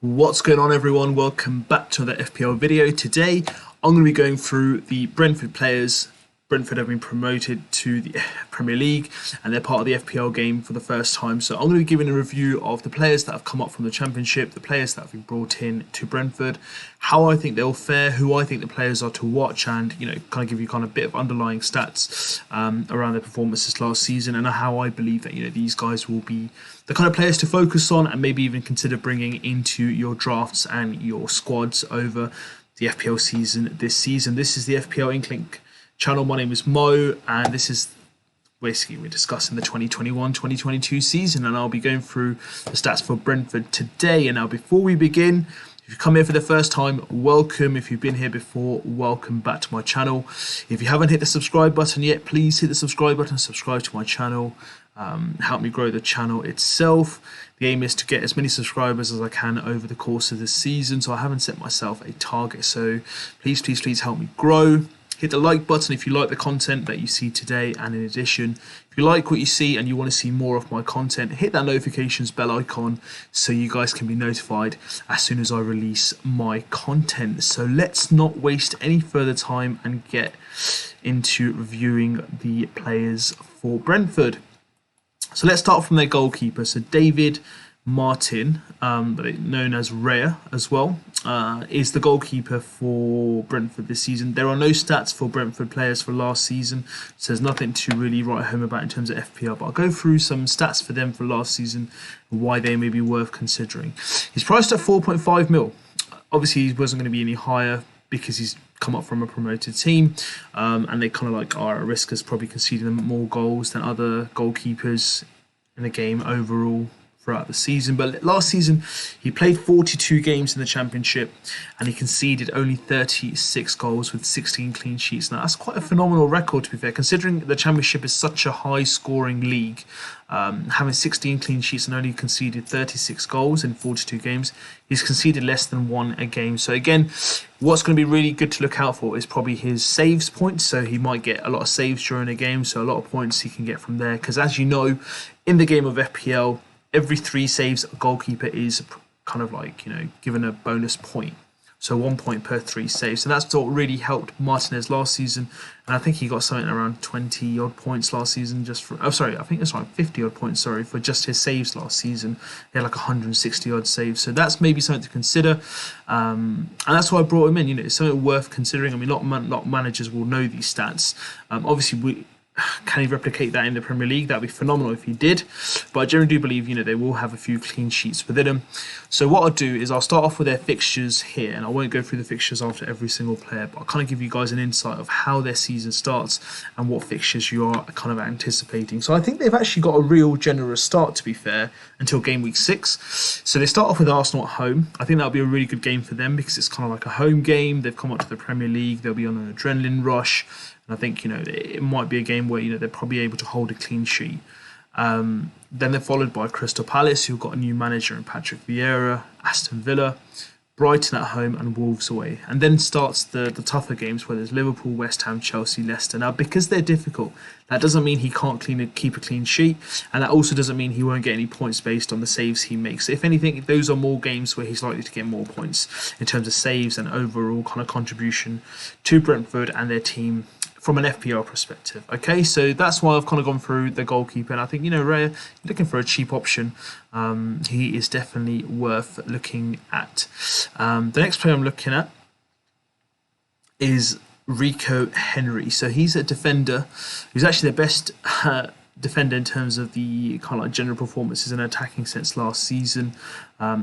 What's going on, everyone? Welcome back to another FPL video. Today I'm going to be going through the Brentford players. Brentford have been promoted to the Premier League and they're part of the FPL game for the first time. So I'm going to be giving a review of the players that have come up from the Championship, the players that have been brought in to Brentford, how I think they'll fare, who I think the players are to watch, and kind of give you kind of a bit of underlying stats around their performances last season, and how I believe that these guys will be the kind of players to focus on and maybe even consider bringing into your drafts and your squads over the FPL season this season. This is the FPL Inklink channel. My name is Mo, and this is basically we're discussing the 2021-2022 season, and I'll be going through the stats for Brentford today. And now, before we begin, if you've come here for the first time, welcome. If you've been here before, welcome back to my channel. If you haven't hit the subscribe button yet, please hit the subscribe button, subscribe to my channel. Help me grow the channel itself. The aim is to get as many subscribers as I can over the course of this season, so I haven't set myself a target, so please help me grow. Hit the like button if you like the content that you see today, and in addition, if you like what you see and you want to see more of my content, hit that notifications bell icon so you guys can be notified as soon as I release my content. So let's not waste any further time and get into reviewing the players for Brentford. So let's start from their goalkeeper. So David Martin, known as Raya as well, is the goalkeeper for Brentford this season. There are no stats for Brentford players for last season, so there's nothing to really write home about in terms of FPL, but I'll go through some stats for them for last season and why they may be worth considering. He's priced at 4.5 mil. Obviously, he wasn't going to be any higher because he's come up from a promoted team, and they kind of are at risk as probably conceding more goals than other goalkeepers in the game overall throughout the season. But last season he played 42 games in the Championship and he conceded only 36 goals with 16 clean sheets. Now that's quite a phenomenal record, to be fair, considering the Championship is such a high scoring league. Having 16 clean sheets and only conceded 36 goals in 42 games, he's conceded less than one a game. So again, what's going to be really good to look out for is probably his saves points. So he might get a lot of saves during a game, so a lot of points he can get from there, because as you know, in the game of FPL, every 3 saves a goalkeeper is kind of given a bonus point. So 1 point per 3 saves. So that's what really helped Martinez last season. And I think he got something around 20 odd points last season just for, I think it's around 50 odd points, for just his saves last season. He had 160 odd saves. So that's maybe something to consider. And that's why I brought him in. It's something worth considering. I mean, a lot of managers will know these stats. Obviously, can he replicate that in the Premier League? That'd be phenomenal if he did. But I generally do believe, they will have a few clean sheets within them. So what I'll do is I'll start off with their fixtures here, and I won't go through the fixtures after every single player, but I'll kind of give you guys an insight of how their season starts and what fixtures you are kind of anticipating. So I think they've actually got a real generous start, to be fair, until game week 6. So they start off with Arsenal at home. I think that'll be a really good game for them because it's kind of like a home game. They've come up to the Premier League. They'll be on an adrenaline rush. I think it might be a game where they're probably able to hold a clean sheet. Then they're followed by Crystal Palace, who've got a new manager in Patrick Vieira, Aston Villa, Brighton at home, and Wolves away. And then starts the tougher games where there's Liverpool, West Ham, Chelsea, Leicester. Now, because they're difficult, that doesn't mean he can't keep a clean sheet, and that also doesn't mean he won't get any points based on the saves he makes. If anything, those are more games where he's likely to get more points in terms of saves and overall kind of contribution to Brentford and their team from an FPL perspective. Okay, so that's why I've kind of gone through the goalkeeper, and I think, Raya, looking for a cheap option, he is definitely worth looking at. The next player I'm looking at is Rico Henry. So he's a defender. He's actually the best defender in terms of the kind of general performances in an attacking sense last season.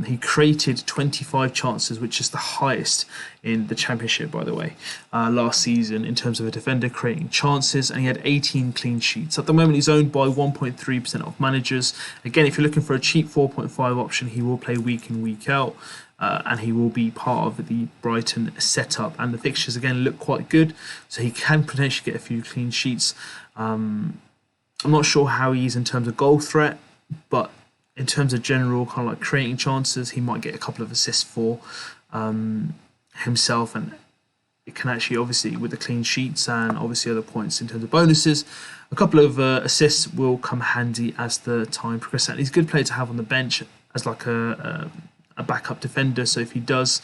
He created 25 chances, which is the highest in the Championship, by the way, last season in terms of a defender creating chances, and he had 18 clean sheets. At the moment, he's owned by 1.3% of managers. Again, if you're looking for a cheap 4.5 option, he will play week in, week out, and he will be part of the Brighton setup. And the fixtures, again, look quite good, so he can potentially get a few clean sheets. I'm not sure how he is in terms of goal threat, but in terms of general kind of creating chances, he might get a couple of assists for himself, and it can actually, obviously, with the clean sheets and obviously other points in terms of bonuses, a couple of assists will come handy as the time progresses. And he's a good player to have on the bench as like a a backup defender. So if he does,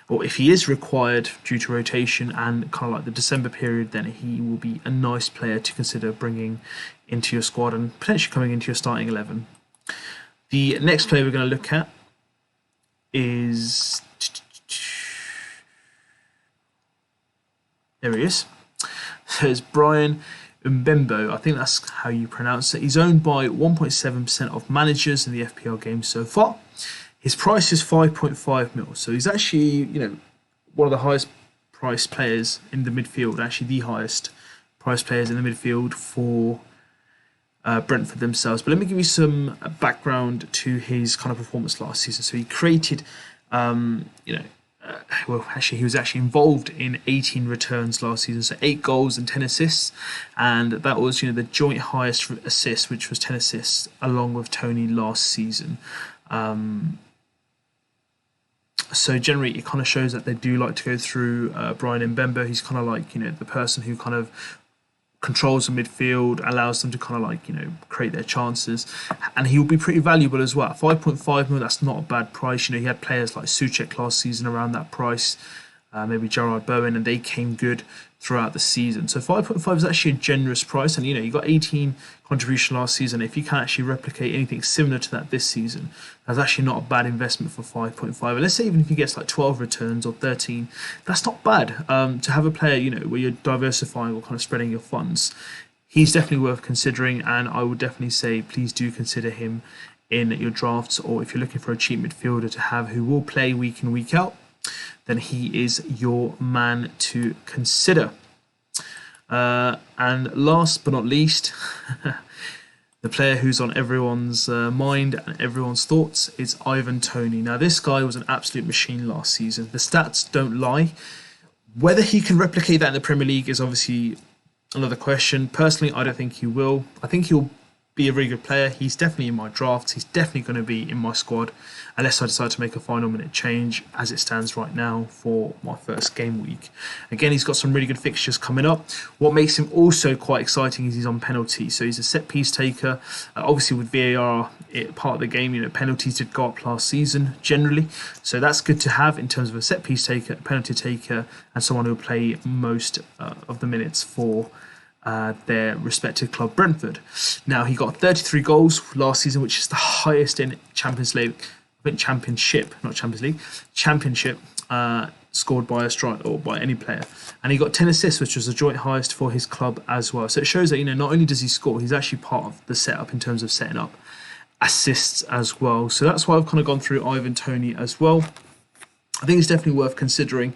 or if he is required due to rotation and kind of like the December period, then he will be a nice player to consider bringing into your squad and potentially coming into your starting 11. The next player we're going to look at is... There he is. There's Brian Mbembo. I think that's how you pronounce it. He's owned by 1.7% of managers in the FPL game so far. His price is 5.5 mil. So he's actually, one of the highest priced players in the midfield. Actually, the highest priced players in the midfield for Brentford themselves. But let me give you some background to his kind of performance last season. So he created, he was actually involved in 18 returns last season, so 8 goals and 10 assists, and that was the joint highest assist, which was 10 assists, along with Tony last season. So generally, it kind of shows that they do like to go through Brian Mbembo. He's kind of like the person who kind of controls the midfield, allows them to kind of like create their chances, and he will be pretty valuable as well. 5.5 mil, that's not a bad price. He had players like Souček last season around that price, maybe Gerard Bowen, and they came good throughout the season. So 5.5 is actually a generous price, and you got 18 contribution last season. If you can actually replicate anything similar to that this season, that's actually not a bad investment for 5.5. And let's say even if he gets like 12 returns or 13, that's not bad. To have a player where you're diversifying or kind of spreading your funds, he's definitely worth considering, and I would definitely say please do consider him in your drafts, or if you're looking for a cheap midfielder to have who will play week in, week out, then he is your man to consider. And last but not least, the player who's on everyone's mind and everyone's thoughts is Ivan Toney. Now, this guy was an absolute machine last season. The stats don't lie. Whether he can replicate that in the Premier League is obviously another question. Personally, I don't think he will. I think he'll be a very good player. He's definitely in my drafts. He's definitely going to be in my squad, unless I decide to make a final minute change as it stands right now for my first game week. Again, he's got some really good fixtures coming up. What makes him also quite exciting is he's on penalty. So he's a set piece taker. Obviously with VAR, part of the game, penalties did go up last season generally. So that's good to have in terms of a set piece taker, a penalty taker, and someone who will play most of the minutes for their respective club, Brentford. Now, he got 33 goals last season, which is the highest in Champions League. I think Championship, not Champions League, Championship, scored by a striker or by any player. And he got 10 assists, which was the joint highest for his club as well. So it shows that, not only does he score, he's actually part of the setup in terms of setting up assists as well. So that's why I've kind of gone through Ivan Toney as well. I think it's definitely worth considering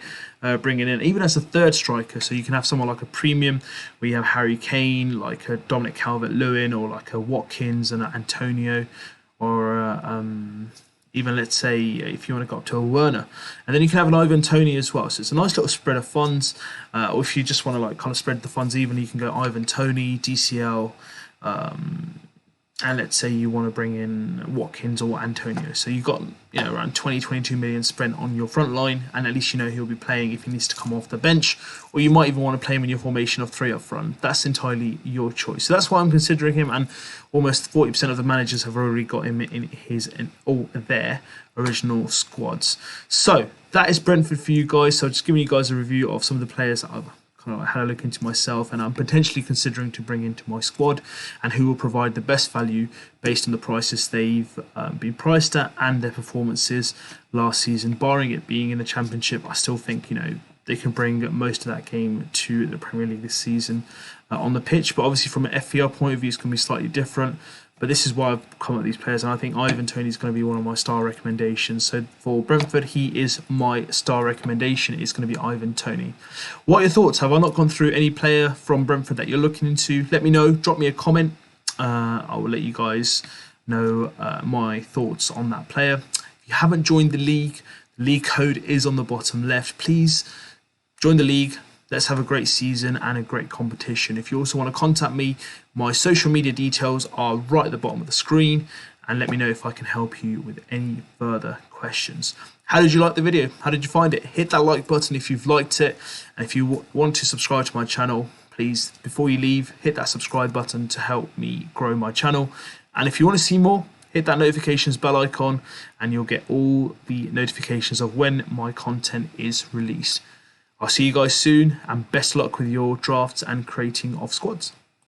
bringing in, even as a third striker. So you can have someone like a premium, where you have Harry Kane, like a Dominic Calvert-Lewin, or like a Watkins and Antonio, or even let's say if you want to go up to a Werner, and then you can have an Ivan Toney as well. So it's a nice little spread of funds. Or if you just want to like kind of spread the funds evenly, you can go Ivan Toney, DCL, and let's say you want to bring in Watkins or Antonio. So you've got around 20-22 million spent on your front line, and at least he'll be playing if he needs to come off the bench, or you might even want to play him in your formation of 3 up front. That's entirely your choice. So that's why I'm considering him, and almost 40% of the managers have already got him in all their original squads. So that is Brentford for you guys. So just giving you guys a review of some of the players that I've kind of had a look into myself, and I'm potentially considering to bring into my squad, and who will provide the best value based on the prices they've been priced at and their performances last season. Barring it being in the Championship, I still think they can bring most of that game to the Premier League this season on the pitch. But obviously from an FPL point of view, it's going to be slightly different. But this is why I've come up with these players, and I think Ivan Toney is going to be one of my star recommendations. So for Brentford, he is my star recommendation. It's going to be Ivan Toney. What are your thoughts? Have I not gone through any player from Brentford that you're looking into? Let me know. Drop me a comment. I will let you guys know my thoughts on that player. If you haven't joined the league code is on the bottom left. Please join the league. Let's have a great season and a great competition. If you also want to contact me, my social media details are right at the bottom of the screen, and let me know if I can help you with any further questions. How did you like the video? How did you find it? Hit that like button if you've liked it, and if you want to subscribe to my channel, please, before you leave, hit that subscribe button to help me grow my channel. And if you want to see more, hit that notifications bell icon and you'll get all the notifications of when my content is released. I'll see you guys soon, and best luck with your drafts and creating of squads.